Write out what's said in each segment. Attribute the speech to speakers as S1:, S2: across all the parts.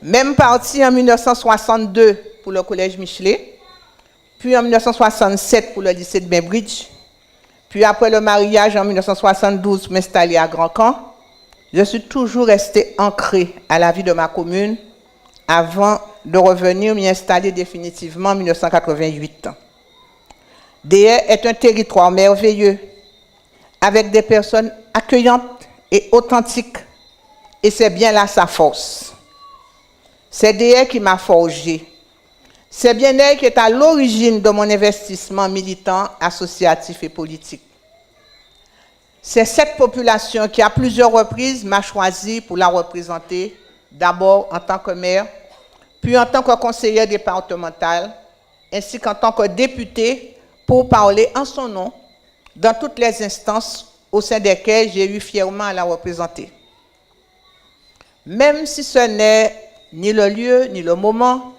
S1: Même parti en 1962 pour le Collège Michelet, puis en 1967 pour le lycée de Bainbridge, puis après le mariage en 1972 pour m'installer à Grand Camp, je suis toujours restée ancrée à la vie de ma commune avant de revenir m'y installer définitivement en 1988. Déhay est un territoire merveilleux, avec des personnes accueillantes et authentiques, et c'est bien là sa force. C'est Déhay qui m'a forgé. C'est bien elle qui est à l'origine de mon investissement militant, associatif et politique. C'est cette population qui, à plusieurs reprises, m'a choisi pour la représenter, d'abord en tant que maire, puis en tant que conseillère départementale, ainsi qu'en tant que députée, pour parler en son nom dans toutes les instances au sein desquelles j'ai eu fièrement à la représenter. Même si ce n'est ni le lieu, ni le moment,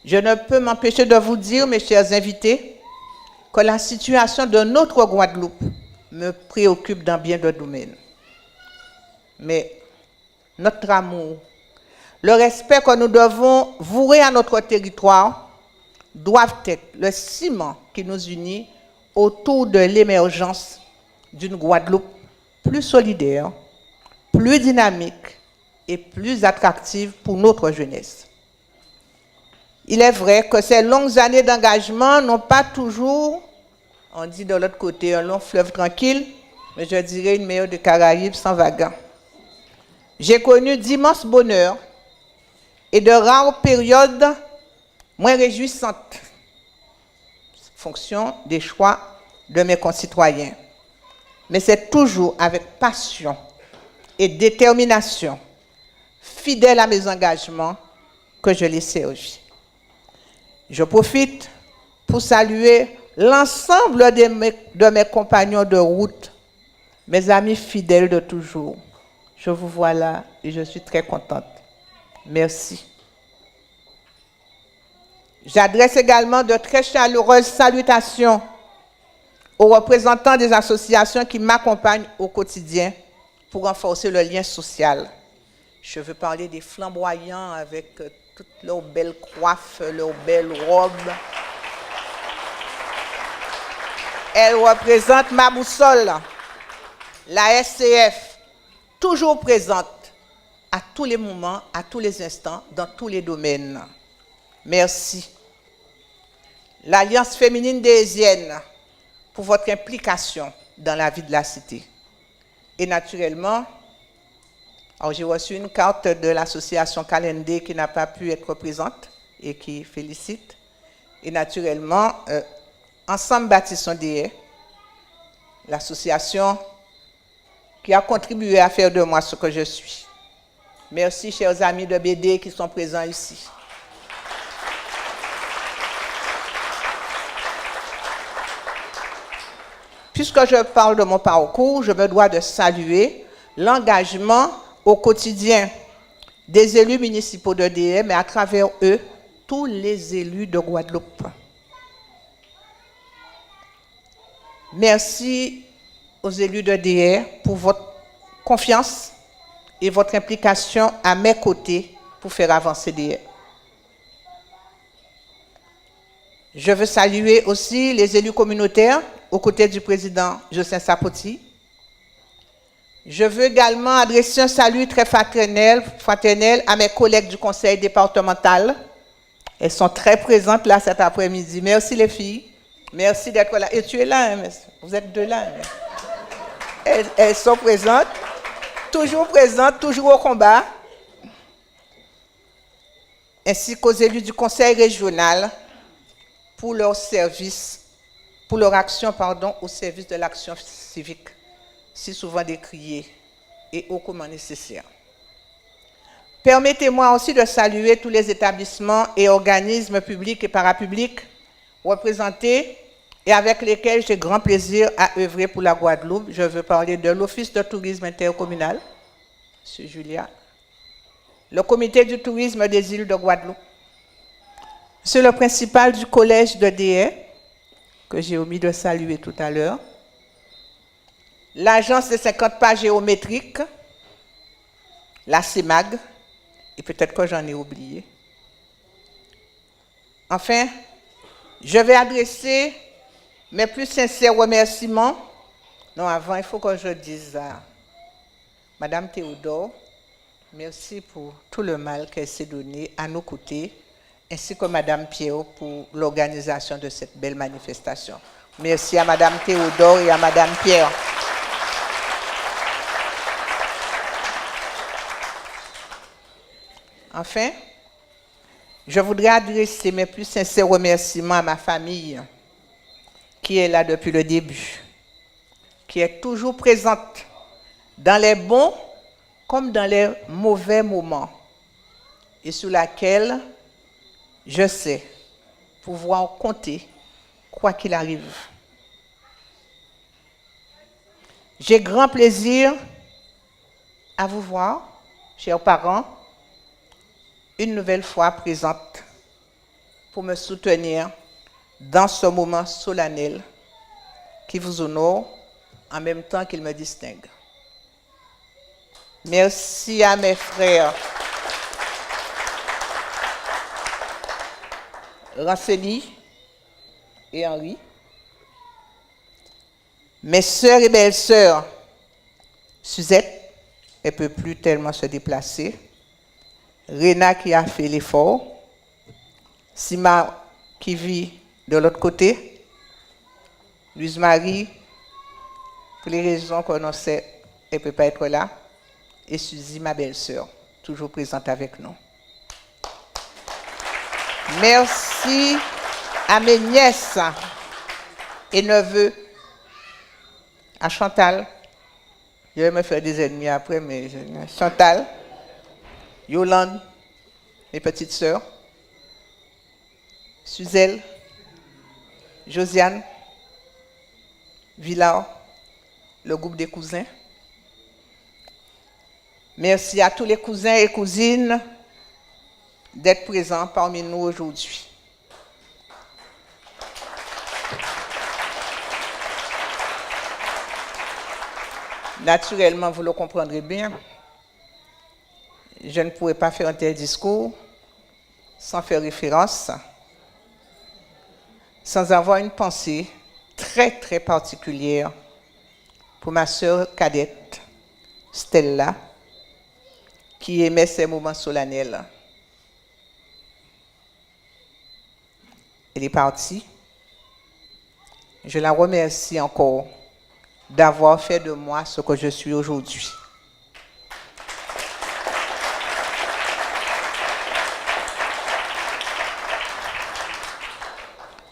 S1: je ne peux m'empêcher de vous dire, mes chers invités, que la situation de notre Guadeloupe me préoccupe dans bien de domaines. Mais notre amour, le respect que nous devons vouer à notre territoire doivent être le ciment qui nous unit autour de l'émergence d'une Guadeloupe plus solidaire, plus dynamique et plus attractive pour notre jeunesse. Il est vrai que ces longues années d'engagement n'ont pas toujours, on dit de l'autre côté, un long fleuve tranquille, mais je dirais une mer de Caraïbes sans vagues. J'ai connu d'immenses bonheurs et de rares périodes moins réjouissantes, fonction des choix de mes concitoyens. Mais c'est toujours avec passion et détermination, fidèle à mes engagements, que je les servis. Je profite pour saluer l'ensemble de mes compagnons de route, mes amis fidèles de toujours. Je vous vois là et je suis très contente. Merci. J'adresse également de très chaleureuses salutations aux représentants des associations qui m'accompagnent au quotidien pour renforcer le lien social. Je veux parler des flamboyants avec toutes leurs belles coiffes, leurs belles robes. Elles représentent ma boussole, la SCF, toujours présente à tous les moments, à tous les instants, dans tous les domaines. Merci. L'Alliance féminine déhésienne pour votre implication dans la vie de la cité. Et naturellement, j'ai reçu une carte de l'association Calendé qui n'a pas pu être présente et qui félicite. Et naturellement, Ensemble Bâtissons Déhay, l'association qui a contribué à faire de moi ce que je suis. Merci, chers amis de BD qui sont présents ici. Puisque je parle de mon parcours, je me dois de saluer l'engagement au quotidien des élus municipaux de Déhay, mais à travers eux, tous les élus de Guadeloupe. Merci aux élus de Déhay pour votre confiance et votre implication à mes côtés pour faire avancer Déhay. Je veux saluer aussi les élus communautaires aux côtés du président Jocelyn Sapoti. Je veux également adresser un salut très fraternel à mes collègues du conseil départemental. Elles sont très présentes là cet après-midi. Merci les filles. Merci d'être là. Et tu es là, hein, vous êtes deux là. Hein. Elles sont présentes, toujours au combat. Ainsi qu'aux élus du conseil régional pour leur service, pour leur action, au service de l'action civique, si souvent décriée et ô comment nécessaire. Permettez-moi aussi de saluer tous les établissements et organismes publics et parapublics représentés et avec lesquels j'ai grand plaisir à œuvrer pour la Guadeloupe. Je veux parler de l'Office de tourisme intercommunal, M. Julia, le comité du tourisme des îles de Guadeloupe, M. le principal du collège de Déhay, que j'ai omis de saluer tout à l'heure, l'agence des 50 pas géométriques, la CEMAG, et peut-être que j'en ai oublié. Enfin, je vais adresser mes plus sincères remerciements. Non, avant, il faut que je dise à Madame Théodore, merci pour tout le mal qu'elle s'est donné à nos côtés, ainsi que Madame Pierre pour l'organisation de cette belle manifestation. Merci à Madame Théodore et à Madame Pierre. Enfin, je voudrais adresser mes plus sincères remerciements à ma famille, qui est là depuis le début, qui est toujours présente dans les bons comme dans les mauvais moments, et sur laquelle je sais pouvoir compter quoi qu'il arrive. J'ai grand plaisir à vous voir, chers parents, une nouvelle fois présente pour me soutenir dans ce moment solennel qui vous honore en même temps qu'il me distingue. Merci à mes frères Rancélie et Henri, mes sœurs et belles-sœurs, Suzette, elle ne peut plus tellement se déplacer, Réna qui a fait l'effort, Sima qui vit de l'autre côté, Louise-Marie, pour les raisons qu'on sait, elle ne peut pas être là, et Suzy, ma belle-sœur, toujours présente avec nous. Merci à mes nièces et neveux, à Chantal, je vais me faire des ennemis après, mais Chantal, Yolande, mes petites sœurs, Suzelle, Josiane, Villard, le groupe des cousins. Merci à tous les cousins et cousines d'être présents parmi nous aujourd'hui. Naturellement, vous le comprendrez bien, je ne pourrais pas faire un tel discours sans faire référence, sans avoir une pensée très, très particulière pour ma sœur cadette, Stella, qui aimait ces moments solennels. Elle est partie. Je la remercie encore d'avoir fait de moi ce que je suis aujourd'hui.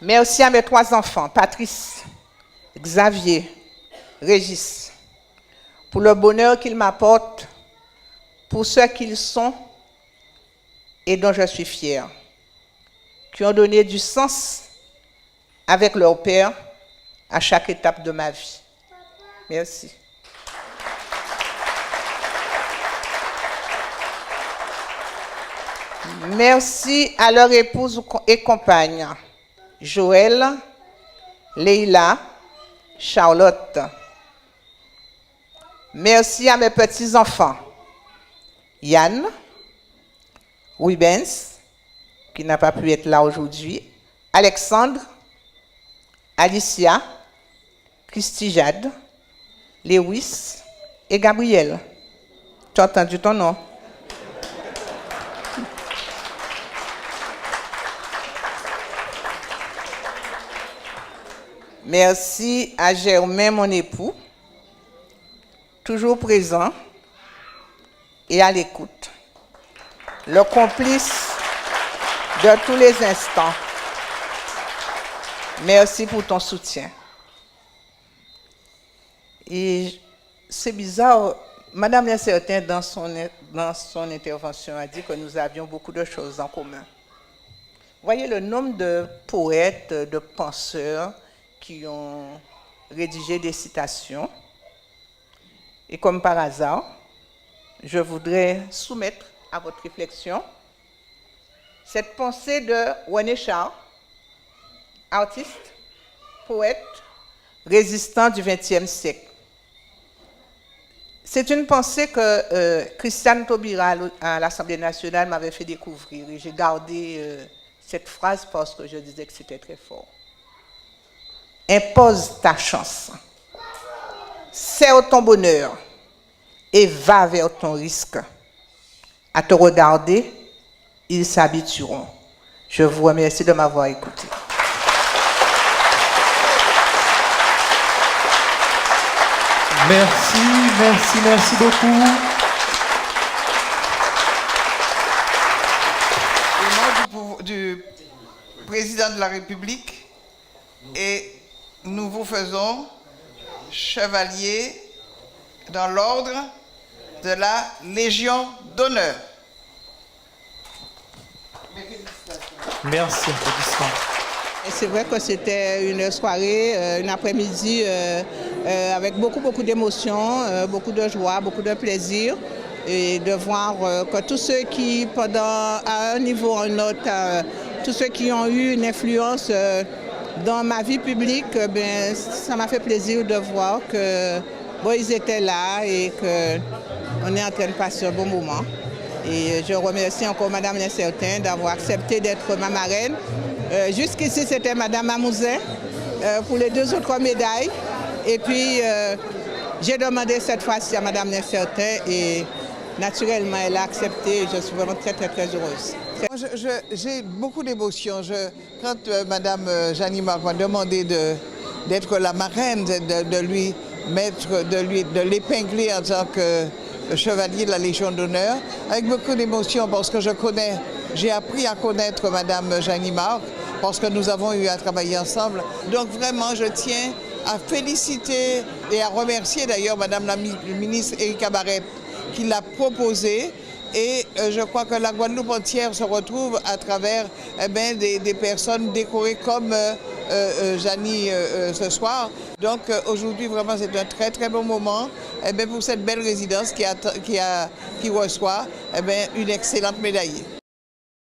S1: Merci à mes 3 enfants, Patrice, Xavier, Régis, pour le bonheur qu'ils m'apportent, pour ce qu'ils sont et dont je suis fière, qui ont donné du sens avec leur père à chaque étape de ma vie. Merci. Merci à leur épouse et compagne, Joël, Leila, Charlotte. Merci à mes petits-enfants, Yann, Rubens, qui n'a pas pu être là aujourd'hui, Alexandre, Alicia, Christy Jade, Lewis et Gabriel. Tu as entendu ton nom? Merci à Germain, mon époux, toujours présent et à l'écoute, le complice de tous les instants. Merci pour ton soutien. Et c'est bizarre, Madame Incertain, dans son intervention, a dit que nous avions beaucoup de choses en commun. Voyez le nombre de poètes, de penseurs qui ont rédigé des citations. Et comme par hasard, je voudrais soumettre à votre réflexion cette pensée de René Char, artiste, poète, résistant du XXe siècle. C'est une pensée que Christiane Taubira à l'Assemblée nationale m'avait fait découvrir. Et j'ai gardé cette phrase parce que je disais que c'était très fort. Impose ta chance. Serre ton bonheur et va vers ton risque. À te regarder, ils s'habitueront. Je vous remercie de m'avoir écouté.
S2: Merci beaucoup.
S3: Au nom du président de la République, et nous vous faisons chevalier dans l'ordre de la Légion d'honneur.
S2: Merci, applaudissements.
S1: C'est vrai que c'était une soirée, une après-midi avec beaucoup d'émotions, beaucoup de joie, beaucoup de plaisir. Et de voir que tous ceux qui, à un niveau ou à un autre, tous ceux qui ont eu une influence dans ma vie publique, ça m'a fait plaisir de voir que ils étaient là et qu'on est en train de passer un bon moment. Et je remercie encore Madame Nessertin d'avoir accepté d'être ma marraine. Jusqu'ici, c'était Madame Amouzin pour les 2 autres médailles. Et puis, j'ai demandé cette fois-ci à Madame Nessertin et naturellement, elle a accepté et je suis vraiment très heureuse.
S3: J'ai beaucoup d'émotions. Quand Madame Jeannie Marc m'a demandé d'être la marraine, de l'épingler en tant que chevalier de la Légion d'honneur, avec beaucoup d'émotion parce que j'ai appris à connaître Madame Jeannie Marc parce que nous avons eu à travailler ensemble. Donc vraiment, je tiens à féliciter et à remercier d'ailleurs Madame la ministre Erika Barrette qui l'a proposé. Et je crois que la Guadeloupe entière se retrouve à travers des personnes décorées comme Jeannie ce soir. Donc aujourd'hui, vraiment, c'est un très bon moment pour cette belle résidence qui reçoit une excellente médaillée.